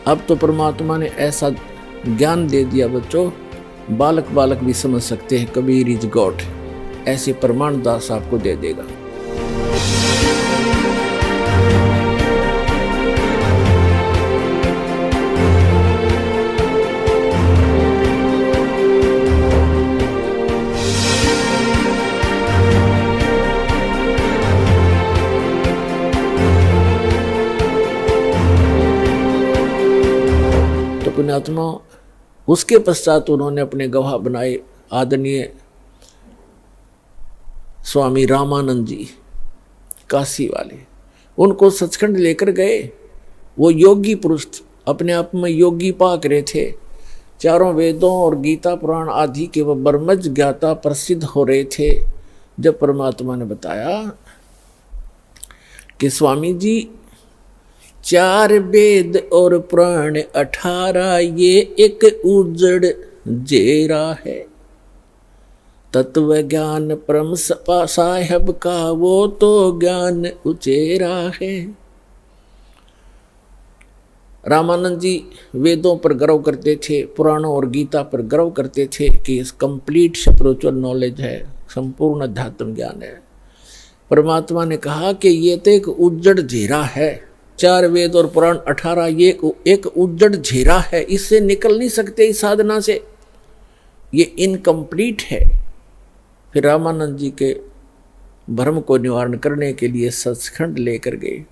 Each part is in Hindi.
अब तो परमात्मा ने ऐसा ज्ञान दे दिया बच्चों, बालक बालक भी समझ सकते हैं, कबीर इज गॉड, ऐसे प्रमाण दास आपको दे देगा। तो पुण्यात्मा, उसके पश्चात उन्होंने अपने गवाह बनाए आदरणीय स्वामी रामानंद जी काशी वाले। उनको सचखंड लेकर गए। वो योगी पुरुष अपने आप में योगी पाक रहे थे, चारों वेदों और गीता पुराण आदि के वो ब्रह्मज्ञ ज्ञाता प्रसिद्ध हो रहे थे। जब परमात्मा ने बताया कि स्वामी जी 4 वेद और पुराण 18 ये एक उजड़ जेरा है, तत्व ज्ञान परम साहेब का वो तो ज्ञान उचेरा है। रामानंद जी वेदों पर गर्व करते थे, पुराणों और गीता पर गर्व करते थे कि इस कंप्लीट स्पिरिचुअल नॉलेज है, संपूर्ण अध्यात्म ज्ञान है। परमात्मा ने कहा कि ये तो एक उजड़ झेरा है, 4 वेद और पुराण 18 ये एक उजड़ झेरा है, इससे निकल नहीं सकते इस साधना से, ये इनकम्प्लीट है। फिर रामानंद जी के भ्रम को निवारण करने के लिए सचखंड लेकर गए।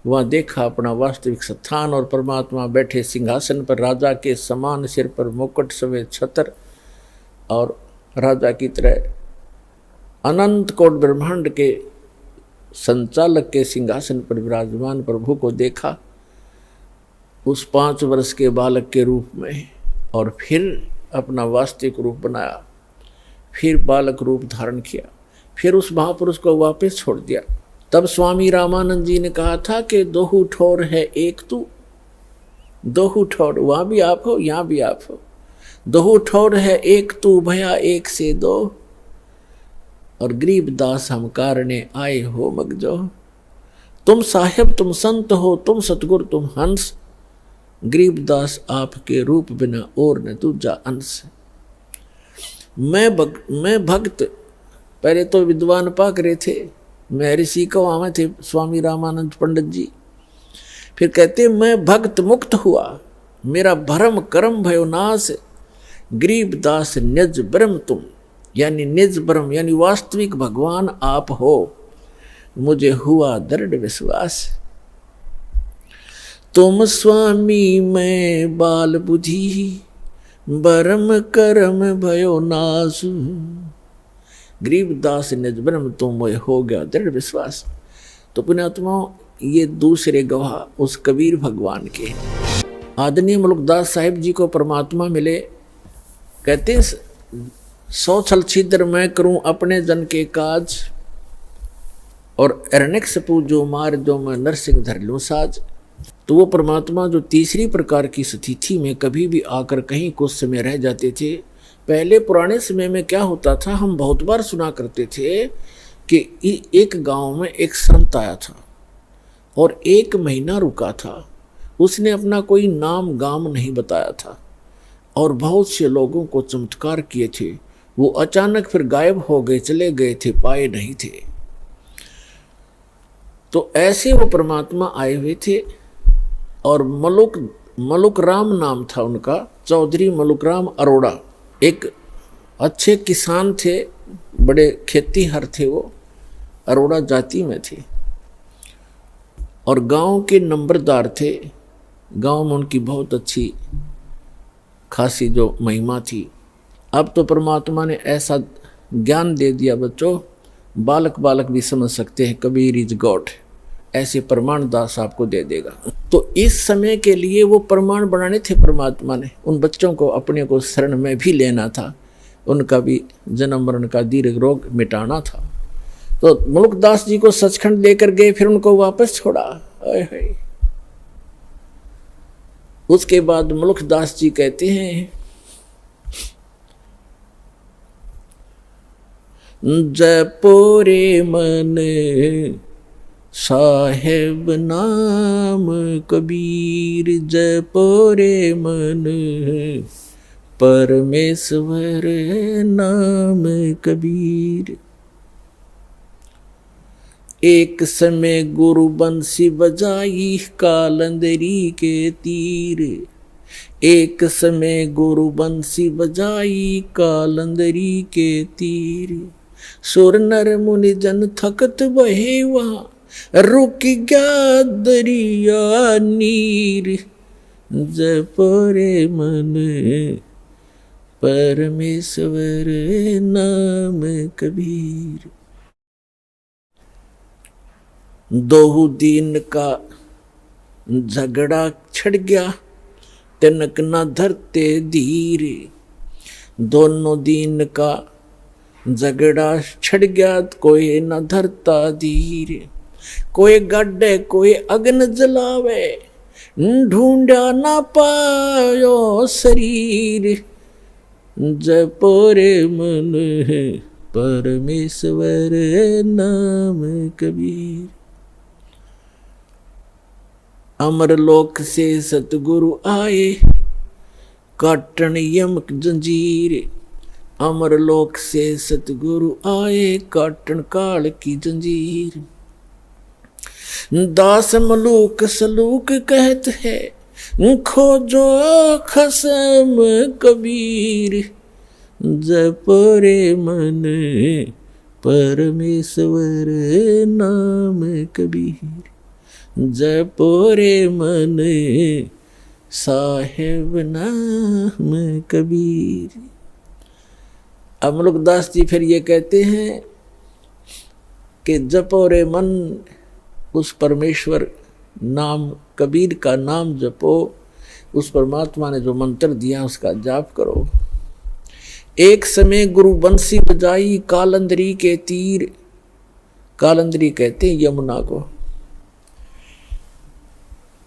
वहाँ देखा अपना वास्तविक स्थान और परमात्मा बैठे सिंहासन पर, राजा के समान, सिर पर मुकुट, सफेद छत्र और राजा की तरह अनंत कोट ब्रह्मांड के संचालक के सिंहासन पर विराजमान प्रभु को देखा उस 5 वर्ष के बालक के रूप में, और फिर अपना वास्तविक रूप बनाया, फिर बालक रूप धारण किया, फिर उस महापुरुष को वापस छोड़ दिया। तब स्वामी रामानंद जी ने कहा था कि 2 ठोर है एक तू, 2 ठोर, वहाँ भी आप हो यहाँ भी आप हो, 2 ठोर है एक तू भया एक से 2, और गरीब दास हम कारणे आए हो मगजो। तुम साहेब तुम संत हो, तुम सतगुरु तुम हंस, गरीब दास आपके रूप बिना और न दूजा अंश। मैं भक्त, पहले तो विद्वान पाक रहे थे, महर्षि को आवे थे स्वामी रामानंद पंडित जी। फिर कहते मैं भक्त मुक्त हुआ, मेरा भरम कर्म भयो नाश, गरीब दास निज ब्रह्म तुम, यानी निज ब्रह्म यानी वास्तविक भगवान आप हो, मुझे हुआ दृढ़ विश्वास। तुम स्वामी मैं बाल बुद्धि, बरम करम भयो नाश, गरीबदास निज ब्रह्म तुम हो गया दृढ़ विश्वास। तो पुण्यात्माओं, ये दूसरे गवाह उस कबीर भगवान के। आदरणीय मुल्कदास साहिब जी को परमात्मा मिले, कहते 100 छल छिद्र मैं करूं अपने जन के काज, और अरण्यक सपू जो मार जो मैं नरसिंह धर लूं साज। तो वो परमात्मा जो तीसरी प्रकार की स्थिति में कभी भी आकर कहीं कुछ समय रह जाते थे। पहले पुराने समय में क्या होता था, हम बहुत बार सुना करते थे कि एक गांव में एक संत आया था और 1 महीना रुका था। उसने अपना कोई नाम गाम नहीं बताया था और बहुत से लोगों को चमत्कार किए थे। वो अचानक फिर गायब हो गए, चले गए थे, पाए नहीं थे। तो ऐसे वो परमात्मा आए हुए थे और मलुक राम नाम था उनका, चौधरी मलुक राम अरोड़ा। एक अच्छे किसान थे, बड़े खेतीहर थे, वो अरोड़ा जाति में थे और गांव के नंबरदार थे। गांव में उनकी बहुत अच्छी खासी जो महिमा थी। अब तो परमात्मा ने ऐसा ज्ञान दे दिया बच्चों, बालक बालक भी समझ सकते हैं, कबीर इज गॉड, ऐसे प्रमाण दास आपको दे देगा। तो इस समय के लिए वो प्रमाण बनाने थे परमात्मा ने, उन बच्चों को अपने को शरण में भी लेना था, उनका भी जन्म मरण का दीर्घ रोग मिटाना था। तो मुल्कदास जी को सचखंड लेकर गए, फिर उनको वापस छोड़ा। उसके बाद मुल्कदास जी कहते हैं, जय पोरे मन साहेब नाम कबीर जपो रे मन, परमेश्वर नाम कबीर। एक समय गुरु बंसी बजाई कालंदरी के तीर, एक समय गुरु बंसी बजाई कालंदरी के तीर। सुर नर मुनि जन थकत बहे वहाँ, रुक गया दरिया नीर। जपो रे मन, परमेश्वर नाम कबीर। दो दिन का झगड़ा छिड़ गया, तिनक न धरते धीर। दोनों दिन का झगड़ा छिड़ गया, कोई न धरता धीर। कोई गड्ढे कोई अग्न जलावे, ढूंढा न पायो शरीर। जपो रे मन, परमेश्वर नाम कबीर। अमरलोक से सतगुरु आए, काटन यमक जंजीर। अमरलोक से सतगुरु आए, काटन काल की जंजीर। दास मलूक सलूक कहत है, खोजो खसम कबीर। जपो रे मन, परमेश्वर नाम कबीर। जपो रे मन, साहेब नाम कबीर। अमलुकदास जी फिर ये कहते हैं कि जपो रे मन, उस परमेश्वर नाम कबीर का नाम जपो, उस परमात्मा ने जो मंत्र दिया उसका जाप करो। एक समय गुरु बंसी बजाई कालंदरी के तीर। कालंदरी कहते हैं यमुना को।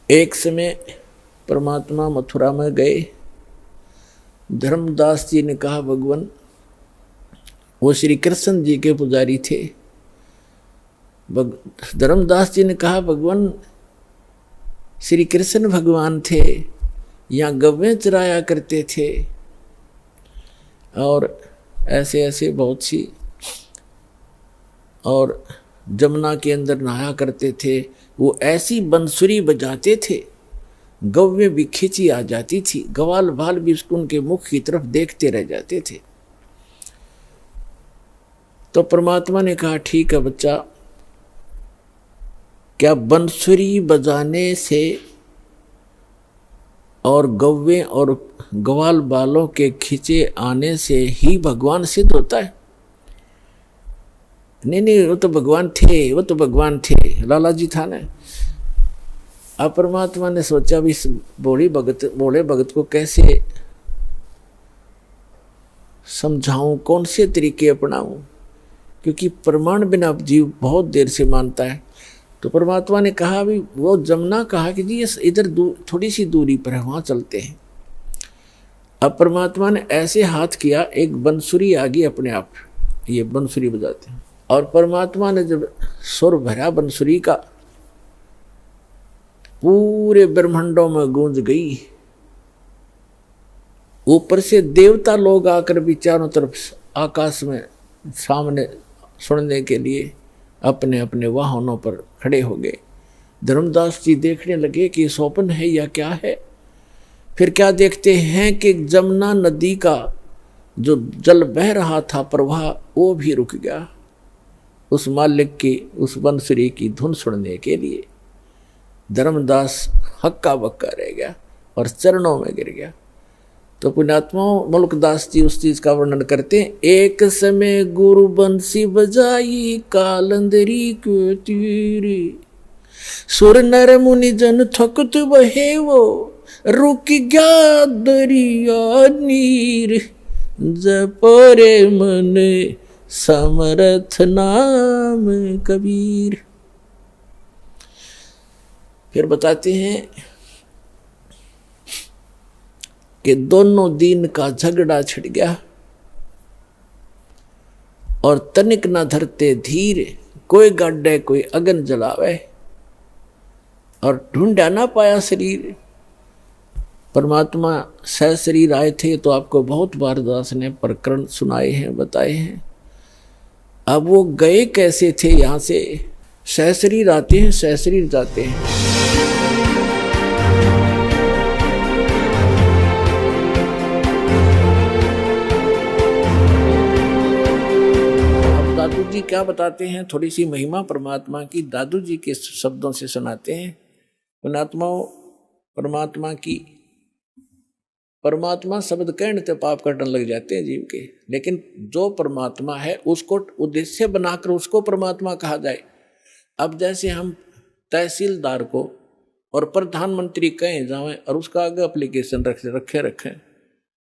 एक समय परमात्मा मथुरा में गए। धर्मदास जी ने कहा भगवान, वो श्री कृष्ण जी के पुजारी थे। धर्मदास जी ने कहा भगवान, श्री कृष्ण भगवान थे, यहाँ गव्वें चराया करते थे और ऐसे ऐसे बहुत सी, और जमुना के अंदर नहाया करते थे। वो ऐसी बंसुरी बजाते थे, गव्वे भी खींची आ जाती थी, ग्वाल बाल भी उनके मुख की तरफ देखते रह जाते थे। तो परमात्मा ने कहा ठीक है बच्चा, क्या बंसुरी बजाने से और गव्वे और ग्वाल बालों के खींचे आने से ही भगवान सिद्ध होता है? नहीं नहीं, वो तो भगवान थे, वो तो भगवान थे, लाला जी था ना। अब परमात्मा ने सोचा भी इस भोले भगत को कैसे समझाऊं, कौन से तरीके अपनाऊं, क्योंकि प्रमाण बिना जीव बहुत देर से मानता है। तो परमात्मा ने कहा भी, वो जमुना कहा कि जी इधर थोड़ी सी दूरी पर है, वहां चलते हैं। अब परमात्मा ने ऐसे हाथ किया, एक बंसुरी आ गई अपने आप, ये बंसुरी बजाते हैं। और परमात्मा ने जब सुर भरा बंसुरी का, पूरे ब्रह्मांडों में गूंज गई। ऊपर से देवता लोग आकर भी चारों तरफ आकाश में सामने सुनने के लिए अपने अपने वाहनों पर खड़े हो गए। धर्मदास जी देखने लगे कि स्वप्न है या क्या है। फिर क्या देखते हैं कि जमुना नदी का जो जल बह रहा था प्रवाह, वो भी रुक गया उस मालिक की, उस बंसुरी की धुन सुनने के लिए। धर्मदास हक्का बक्का रह गया और चरणों में गिर गया। तो पुण्यात्मा मलुकदास जी उस चीज का वर्णन करते हैं। एक समय गुरु बंसी बजाई कालंदरी के तीर, सुर नर मुनि जन थकत बहे वो, रुक गया दरिया नीर। जपो रे मन, समर्थ नाम कबीर। फिर बताते हैं कि दोनों दिन का झगड़ा छिड़ गया और तनिक न धरते धीर। कोई गाड्डे कोई अगन जलावे, और ढूंढा ना पाया शरीर। परमात्मा सह शरीर आए थे, तो आपको बहुत बार दास ने प्रकरण सुनाए हैं, बताए हैं। अब वो गए कैसे थे यहाँ से? सह शरीर आते हैं, सह शरीर जाते हैं। अब दादू जी क्या बताते हैं, थोड़ी सी महिमा परमात्मा की दादू जी के शब्दों से सुनाते हैं। परमात्मा शब्द कहने से पाप कटने लग जाते हैं जीव के, लेकिन जो परमात्मा है उसको उद्देश्य बनाकर उसको परमात्मा कहा जाए। अब जैसे हम तहसीलदार को और प्रधानमंत्री कहें जाएं और उसका आगे एप्लीकेशन रखें,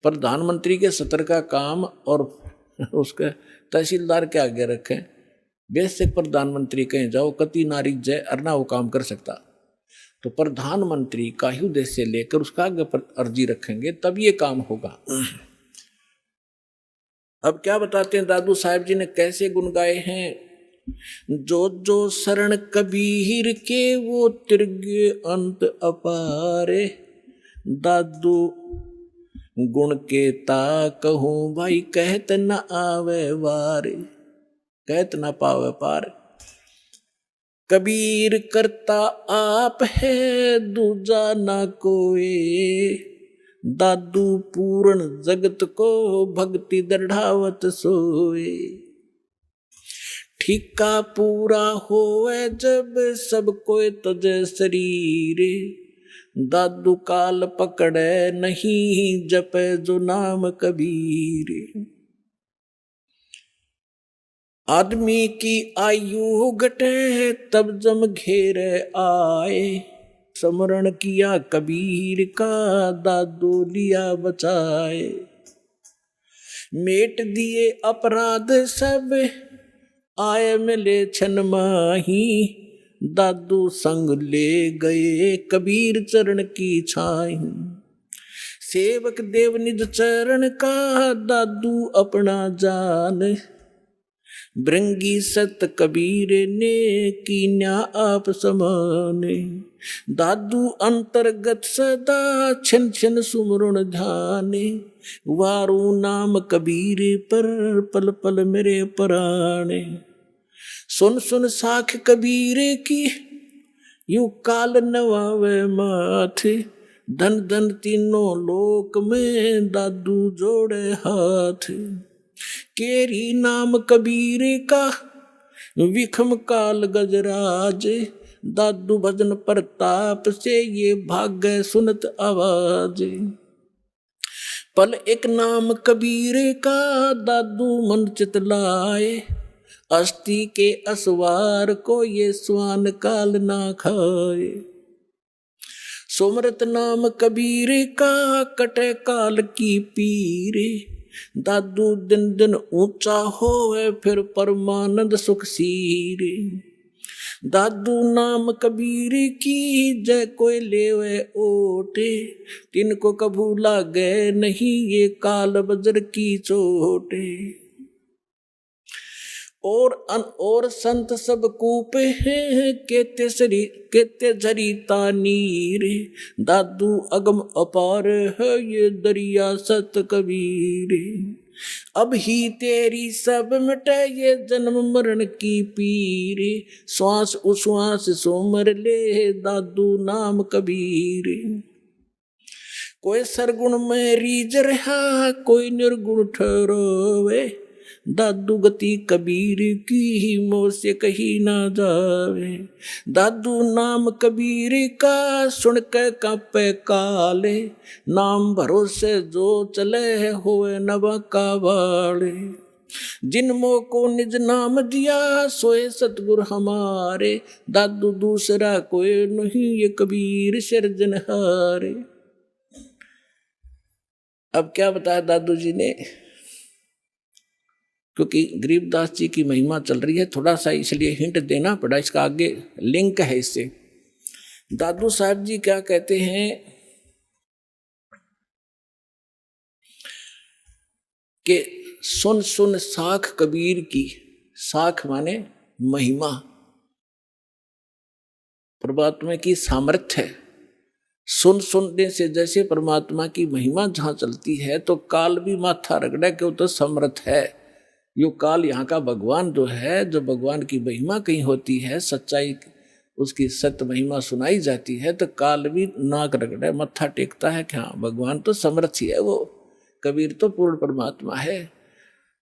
प्रधानमंत्री के सत्र का काम और उसके तहसीलदार के आगे रखें, बेसिक प्रधानमंत्री कहें जाओ कति नारी जय अरना वो काम कर सकता, तो प्रधानमंत्री का ही उद्देश्य लेकर उसका आगे पर अर्जी रखेंगे तब ये काम होगा। अब क्या बताते हैं दादू साहब जी ने कैसे गुण गाए हैं। जो जो शरण कबीर के वो तिर्गे अंत अपारे, दादू गुण के ता कहूं भाई कहत न आवे वारे, कहत न पावे पार। कबीर करता आप है दूजा ना कोई, दादू पूर्ण जगत को भक्ति दृढ़ावत सोए। ठीका पूरा होए जब सब कोई तजे शरीर, दादू काल पकड़े नहीं जपे जो नाम कबीर। आदमी की आयु घटे तब जम घेरे आए, स्मरण किया कबीर का दादू लिया बचाए। मेट दिए अपराध सब आए मिले छन माही, दादू संग ले गए कबीर चरण की छाई। सेवक देव निज चरण का दादू अपना जान, भृंगी सत कबीर ने कीन्या आप समाने। दादू अंतर्गत सदा छन छन सुमरण ध्याने, वारू नाम कबीर पर पल पल मेरे पराणे। सुन सुन साख कबीर की यूं काल नवावे माथे, धन धन तीनों लोक में दादू जोड़े हाथ। केरी नाम कबीर का विखम काल गजराज, दादू भजन प्रताप से ये भाग्य सुनत आवाज। पल एक नाम कबीर का दादू मन चित लाए, अस्थि के असवार को ये स्वान काल ना खाए। सुमरत नाम कबीर का कटे काल की पीरे, दादू दिन दिन ऊंचा होए फिर परमानंद सुख सीरे। दादू नाम कबीर की जय कोई लेवे ओटे, तिनको कभू लागे नहीं ये काल बजर की चोटे। और संत सब कूपे हैं केते झरीता नीर, दादू अगम अपार है ये दरिया सत कबीर। अब ही तेरी सब मिटे ये जन्म मरण की पीर, श्वास उश्वास सोमर ले दादू नाम कबीर। कोई सरगुण में रीझ रहा कोई निर्गुण ठहरोवे, दादू गति कबीर की मोह से कही ना जावे। दादू नाम कबीर का सुन के कांपे काले, नाम भरोसे जो चले होए नवा का वाले। जिन मोह को निज नाम दिया सोए सतगुर हमारे, दादू दूसरा कोई नहीं ये कबीर सिरजनहारे। अब क्या बताया दादू जी ने, क्योंकि गरीबदास जी की महिमा चल रही है, थोड़ा सा इसलिए हिंट देना पड़ा, इसका आगे लिंक है इससे। दादू साहब जी क्या कहते हैं कि सुन सुन साख कबीर की, साख माने महिमा, परमात्मा की सामर्थ्य है। सुनने से जैसे परमात्मा की महिमा जहां चलती है तो काल भी माथा रगड़ा के वो तो समर्थ है। यो काल यहाँ का भगवान जो है, जो भगवान की महिमा कहीं होती है, सच्चाई उसकी सत्य महिमा सुनाई जाती है तो काल भी नाक रगड़ा मत्था टेकता है कि हाँ भगवान तो समर्थ ही है, वो कबीर तो पूर्ण परमात्मा है।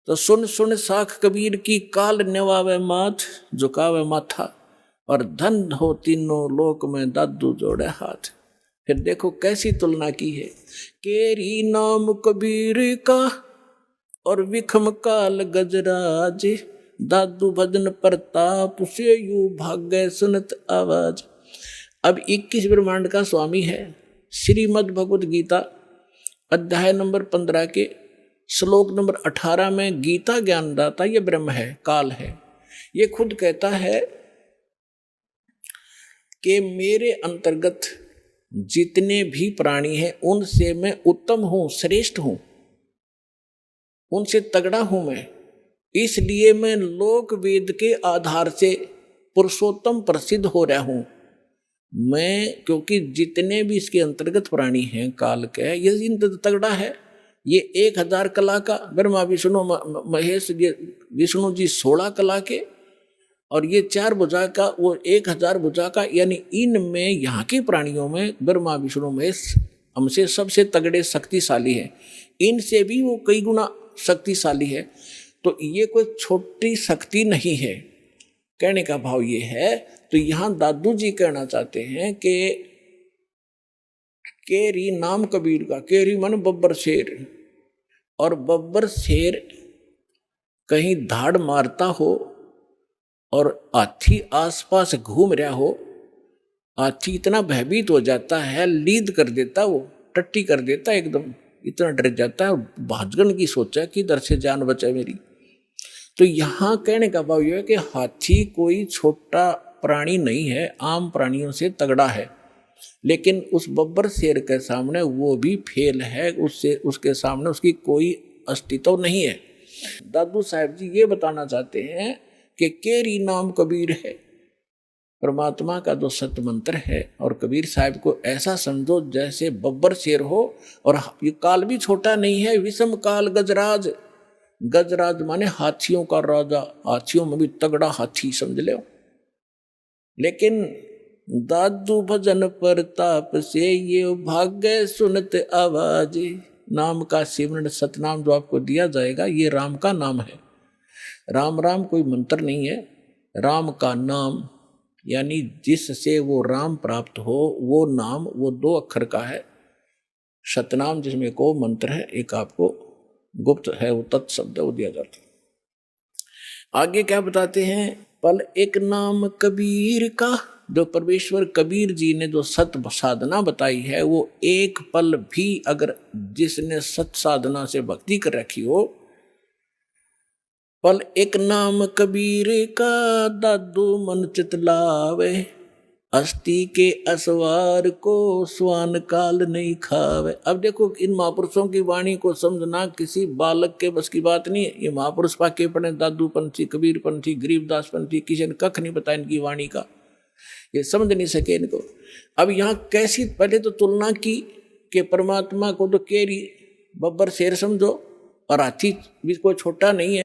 तो सुन सुन साख कबीर की, काल नेवावे माथ झुकावे माथा, और धन हो तीनों लोक में दादू जोड़े हाथ। फिर देखो कैसी तुलना की है, केरी नाम कबीर का और विखम काल गजराज, दादू भजन प्रताप से यू भाग्य सुनत आवाज। अब 21 ब्रह्मांड का स्वामी है। श्रीमद् भगवद गीता अध्याय नंबर 15 के श्लोक नंबर 18 में गीता ज्ञानदाता ये ब्रह्म है, काल है। ये खुद कहता है कि मेरे अंतर्गत जितने भी प्राणी हैं उनसे मैं उत्तम हूं, श्रेष्ठ हूं, उनसे तगड़ा हूं मैं। इसलिए मैं लोक वेद के आधार से पुरुषोत्तम प्रसिद्ध हो रहा हूं मैं, क्योंकि जितने भी इसके अंतर्गत प्राणी हैं काल के, ये इन तगड़ा है। ये 1000 कला का, ब्रह्मा विष्णु महेश, ये विष्णु जी 16 कला के, और ये 4 भुजा का, वो 1000 भुजा का। यानी इनमें यहाँ के प्राणियों में ब्रह्मा विष्णु महेश हमसे सबसे तगड़े शक्तिशाली हैं, इनसे भी वो कई गुना शक्तिशाली है। तो ये कोई छोटी शक्ति नहीं है, कहने का भाव ये है। तो यहाँ दादू जी कहना चाहते हैं कि केरी नाम कबीर का, केरी मन बब्बर शेर, और बब्बर शेर कहीं धाड़ मारता हो और हाथी आसपास घूम रहा हो, हाथी इतना भयभीत हो जाता है, लीद कर देता, वो टट्टी कर देता एकदम, इतना डर जाता है, भाजगन की सोचा कि इधर से जान बचे मेरी। तो यहाँ कहने का भाव यह है कि हाथी कोई छोटा प्राणी नहीं है, आम प्राणियों से तगड़ा है, लेकिन उस बब्बर शेर के सामने वो भी फेल है, उससे उसके सामने उसकी कोई अस्तित्व नहीं है। दादू साहब जी ये बताना चाहते हैं कि केरी नाम कबीर है, परमात्मा का जो सत्य मंत्र है, और कबीर साहब को ऐसा समझो जैसे बब्बर शेर हो, और ये काल भी छोटा नहीं है, विषम काल गजराज। गजराज माने हाथियों का राजा, हाथियों में भी तगड़ा हाथी समझ लो। लेकिन दादू भजन प्रताप से ये भाग्य सुनत आवाज, नाम का सिमरन सतनाम जो आपको दिया जाएगा ये राम का नाम है। राम राम कोई मंत्र नहीं है, राम का नाम, यानी जिससे वो राम प्राप्त हो वो नाम, वो 2 अक्षर का है। सतनाम जिसमें को मंत्र है, एक आपको गुप्त है वो तत्शब्द वो दिया जाता है। आगे क्या बताते हैं, पल एक नाम कबीर का, जो परमेश्वर कबीर जी ने जो सत साधना बताई है, वो एक पल भी अगर जिसने सत साधना से भक्ति कर रखी हो, पल एक नाम कबीर का दादू मन चितलावे, अस्थि के असवार को स्वान काल नहीं खावे। अब देखो इन महापुरुषों की वाणी को समझना किसी बालक के बस की बात नहीं है। ये महापुरुष पाके पढ़े, दादू पंथी, कबीर पंथी, गरीबदास पंथी, किसी ने कख नहीं बताया इनकी वाणी का, ये समझ नहीं सके इनको। अब यहाँ कैसी, पहले तो तुलना की कि परमात्मा को तो केरी बब्बर शेर समझो, और हाथी भी कोई छोटा नहीं है,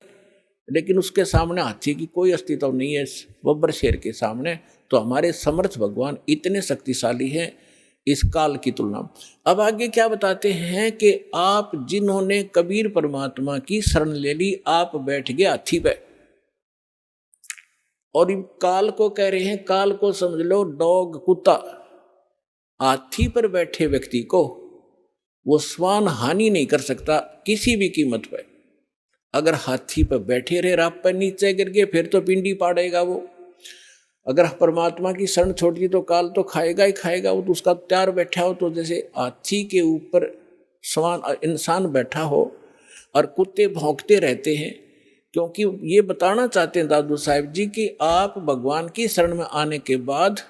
लेकिन उसके सामने हाथी की कोई अस्तित्व नहीं है बब्बर शेर के सामने। तो हमारे समर्थ भगवान इतने शक्तिशाली हैं इस काल की तुलना। अब आगे क्या बताते हैं कि आप जिन्होंने कबीर परमात्मा की शरण ले ली, आप बैठ गए हाथी पे, और काल को कह रहे हैं, काल को समझ लो डॉग, कुत्ता। हाथी पर बैठे व्यक्ति को वो स्वान हानि नहीं कर सकता किसी भी कीमत पर। अगर हाथी पर बैठे रहे, रात पर नीचे गिर गए, फिर तो पिंडी पाड़ेगा वो। अगर परमात्मा की शरण छोड़ दी तो काल तो खाएगा ही खाएगा वो, तो उसका त्यार बैठा हो। तो जैसे हाथी के ऊपर स्वान इंसान बैठा हो और कुत्ते भौंकते रहते हैं, क्योंकि ये बताना चाहते हैं दादू साहब जी कि आप भगवान की शरण में आने के बाद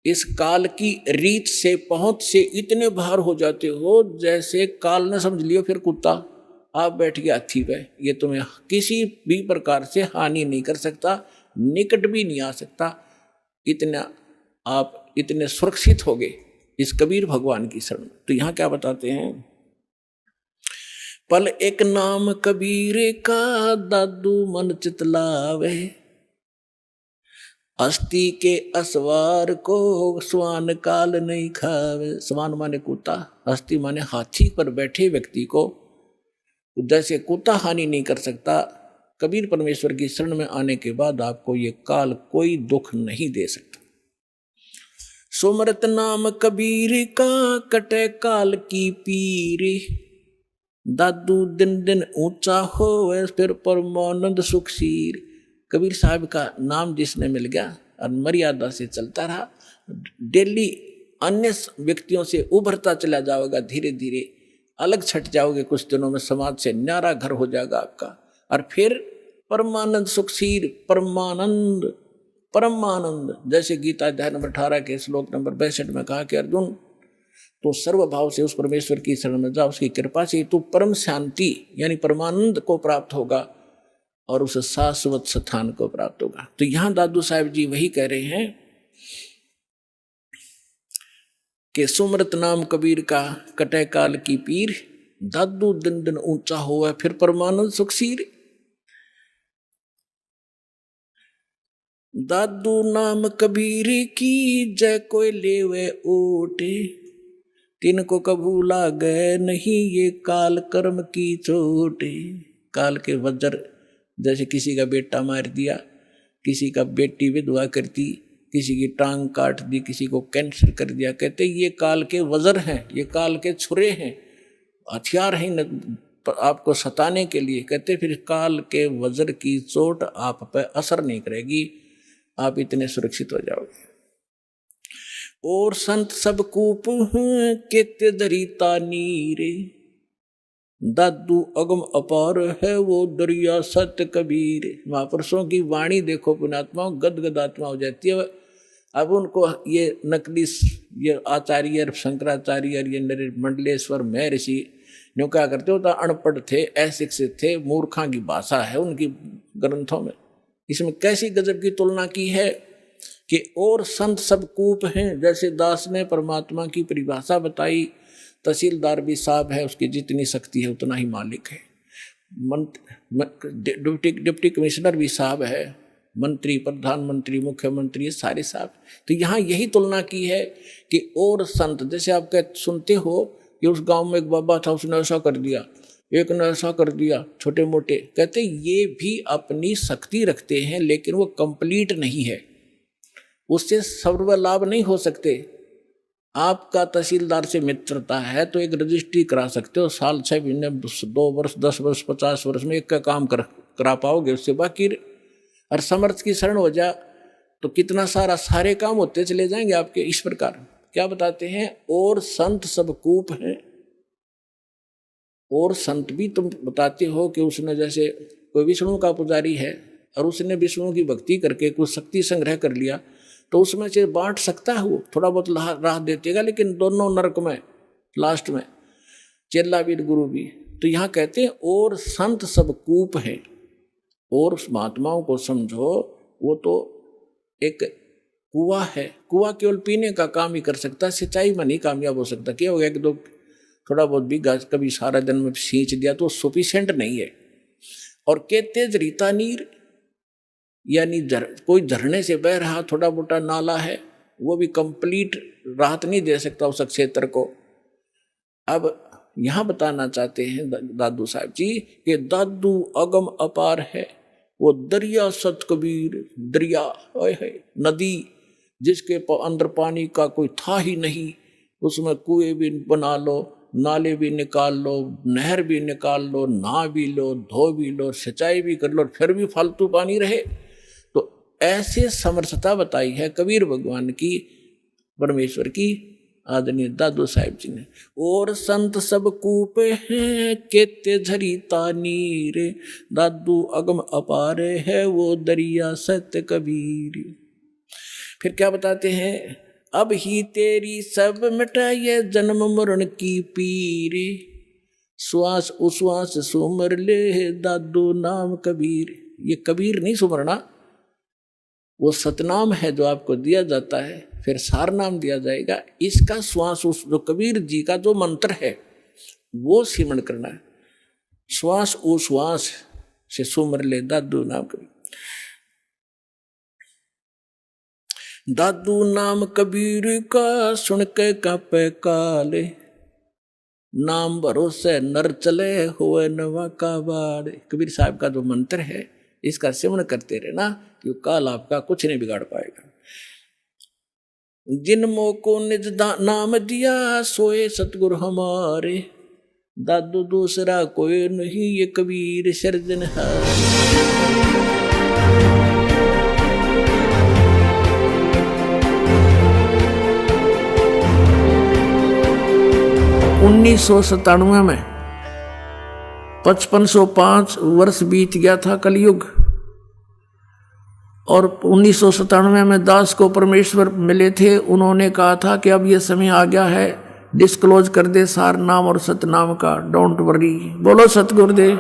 इस काल की रीत से, पहुंच से इतने बाहर हो जाते हो जैसे काल ने समझ लियो फिर कुत्ता। आप बैठ गया हाथी पे, ये तुम्हें किसी भी प्रकार से हानि नहीं कर सकता, निकट भी नहीं आ सकता, इतना आप इतने सुरक्षित हो गए इस कबीर भगवान की शरण। तो यहाँ क्या बताते हैं, पल एक नाम कबीर का दादू मन चितलावे, अस्थि के असवार को स्वान काल नहीं खावे। स्वान माने कुत्ता, अस्थि माने हाथी पर बैठे व्यक्ति को जैसे कुत्ता हानि नहीं कर सकता, कबीर परमेश्वर की शरण में आने के बाद आपको ये काल कोई दुख नहीं दे सकता। सुमरत नाम कबीर का कटे काल की पीर, दादू दिन दिन ऊंचा हो फिर परमानंद सुखशीर। कबीर साहब का नाम जिसने मिल गया और मर्यादा से चलता रहा, डेली अन्य व्यक्तियों से उभरता चला जाओगा, धीरे धीरे अलग छट जाओगे, कुछ दिनों में समाज से न्यारा घर हो जाएगा आपका, और फिर परमानंद सुखशीर, परमानंद परमानंद। जैसे गीता अध्याय नंबर 18 के श्लोक नंबर 62 में कहा कि अर्जुन तो सर्वभाव से उस परमेश्वर की शरण में जा, उसकी कृपा से तू परम शांति यानी परमानंद को प्राप्त होगा और उस शाश्वत स्थान को प्राप्त होगा। तो यहां दादू साहब जी वही कह रहे हैं कि सुमरत नाम कबीर का कटे काल की पीर, दादू दिन दिन ऊंचा हुआ फिर परमानंद सुखसीर। दादू नाम कबीर की जय कोई लेवे ओटे, तिनको कभू लागे नहीं ये काल कर्म की चोटे। काल के वज्र, जैसे किसी का बेटा मार दिया, किसी का बेटी विधवा कर दी, किसी की टांग काट दी, किसी को कैंसर कर दिया, कहते ये काल के वज्र हैं, ये काल के छुरे हैं, हथियार हैं आपको सताने के लिए। कहते फिर काल के वज्र की चोट आप पर असर नहीं करेगी, आप इतने सुरक्षित हो जाओगे। और संत सब कूप केते दरिता नीरे, दादू अगम अपार है वो दरिया सत्य कबीर। महापुरुषों की वाणी देखो पुण्यात्माओं, गदगद आत्मा हो जाती है। अब उनको ये नकली ये आचार्य शंकराचार्य ये मंडलेश्वर महर्षि न्यू क्या करते होता, अनपढ़ थे, अशिक्षित थे, मूर्खा की भाषा है उनकी ग्रंथों में। इसमें कैसी गजब की तुलना की है कि और संत सब कूप हैं। जैसे दास ने परमात्मा की परिभाषा बताई, तहसीलदार भी साहब है, उसकी जितनी शक्ति है उतना ही मालिक है, डिप्टी कमिश्नर भी साहब है, मंत्री, प्रधानमंत्री, मुख्यमंत्री, सारे साहब। तो यहाँ यही तुलना की है कि और संत, जैसे आप सुनते हो कि उस गांव में एक बाबा था, उसने ऐसा कर दिया, एक ने ऐसा कर दिया, छोटे मोटे, कहते ये भी अपनी शक्ति रखते हैं लेकिन वो कंप्लीट नहीं है, उससे सर्व लाभ नहीं हो सकते। आपका तहसीलदार से मित्रता है तो एक रजिस्ट्री करा सकते हो, साल 6 महीने 2 वर्ष 10 वर्ष 50 वर्ष में एक का काम करा पाओगे, उससे बाकी और समर्थ की शरण हो जा तो कितना सारे काम होते चले जाएंगे आपके। इस प्रकार क्या बताते हैं, और संत सब कूप हैं। और संत भी तुम बताते हो कि उसने, जैसे कोई विष्णु का पुजारी है और उसने विष्णु की भक्ति करके कुछ शक्ति संग्रह कर लिया तो उसमें से बांट सकता है, वो थोड़ा बहुत राह देतेगा, लेकिन दोनों नरक में लास्ट में, चेला भी गुरु भी। तो यहाँ कहते हैं और संत सब कूप हैं। और महात्माओं को समझो, वो तो एक कुआं है, कुआं केवल पीने का काम ही कर सकता है, सिंचाई में नहीं कामयाब हो सकता। क्या हो गया कि थोड़ा बहुत भी कभी सारा दिन में सींच दिया तो सफिशिएंट नहीं है। और के तेज रीता नीर, यानी कोई झरने से बह रहा थोड़ा मोटा नाला है, वो भी कंप्लीट राहत नहीं दे सकता उस क्षेत्र को। अब यहाँ बताना चाहते हैं दादू साहब जी कि दादू अगम अपार है वो दरिया सत कबीर। दरिया है नदी जिसके अंदर पानी का कोई था ही नहीं, उसमें कुएं भी बना लो, नाले भी निकाल लो, नहर भी निकाल लो, नहा भी लो, धो भी लो, सिंचाई भी कर लो, फिर भी फालतू पानी रहे। तो ऐसे समर्थता बताई है कबीर भगवान की, परमेश्वर की, आदरणीय दादू साहिब जी ने। और संत सब कूपे हैं केते झरीता नीर, दादू अगम अपारे है वो दरिया सत्य कबीर। फिर क्या बताते हैं, अब ही तेरी सब मिटाइए जन्म मरण की पीर, श्वास उश्वास सुमर ले दादू नाम कबीर। ये कबीर नहीं सुमरना, वो सतनाम है जो आपको दिया जाता है, फिर सार नाम दिया जाएगा। इसका श्वास उस जो कबीर जी का जो मंत्र है वो सिमरण करना है। श्वास उश्वास से सुमर ले दादू नाम कबीर। दादू नाम कबीर का सुन के कापे काले, नाम भरोसे नर चले हुए नवा का बाड़े। कबीर साहब का जो मंत्र है इसका सिमरण करते रहना, कि काल आपका कुछ नहीं बिगाड़ पाएगा। जिन को निज नाम दिया सोए सतगुरु हमारे, दादू दूसरा कोई नहीं ये कबीर सिरजनहार। 1997 में 5505 वर्ष बीत गया था कलयुग, और 1997 में दास को परमेश्वर मिले थे। उन्होंने कहा था कि अब ये समय आ गया है, डिस्क्लोज कर दे सार नाम और सतनाम का, डोंट वरी। बोलो सतगुरुदेव।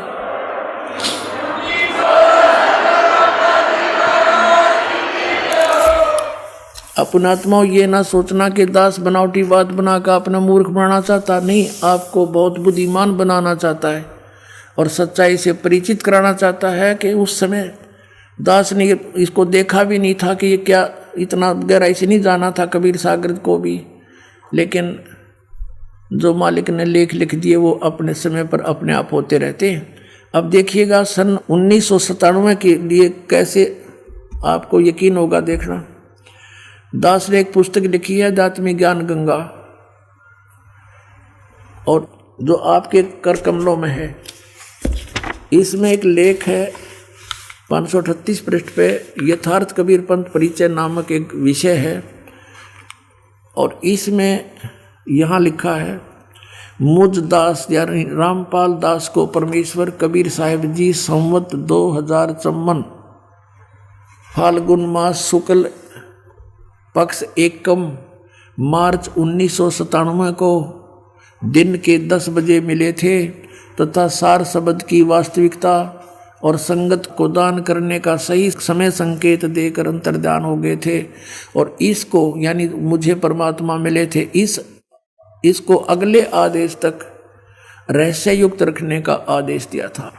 अपना आत्मा ये ना सोचना कि दास बनावटी बात बनाकर अपना मूर्ख बनाना चाहता, नहीं, आपको बहुत बुद्धिमान बनाना चाहता है और सच्चाई से परिचित कराना चाहता है। कि उस समय दास ने इसको देखा भी नहीं था कि ये क्या, इतना गहराई से नहीं जाना था कबीर सागर को भी, लेकिन जो मालिक ने लेख लिख दिए वो अपने समय पर अपने आप होते रहते हैं। अब देखिएगा सन 1997 के लिए कैसे आपको यकीन होगा, देखना। दास ने एक पुस्तक लिखी है दात्मी ज्ञान गंगा, और जो आपके कर कमलों में है, इसमें एक लेख है 538 पृष्ठ पे, यथार्थ कबीर पंथ परिचय नामक एक विषय है। और इसमें यहाँ लिखा है, मुझ दास यानी रामपाल दास को परमेश्वर कबीर साहिब जी संवत 2054 फाल्गुन मास शुक्ल पक्ष एकम मार्च 1997 को दिन के 10 बजे मिले थे, तथा सार शब्द की वास्तविकता और संगत को दान करने का सही समय संकेत देकर अंतर्ध्यान हो गए थे। और इसको यानी मुझे परमात्मा मिले थे, इसको अगले आदेश तक रहस्य युक्त रखने का आदेश दिया था।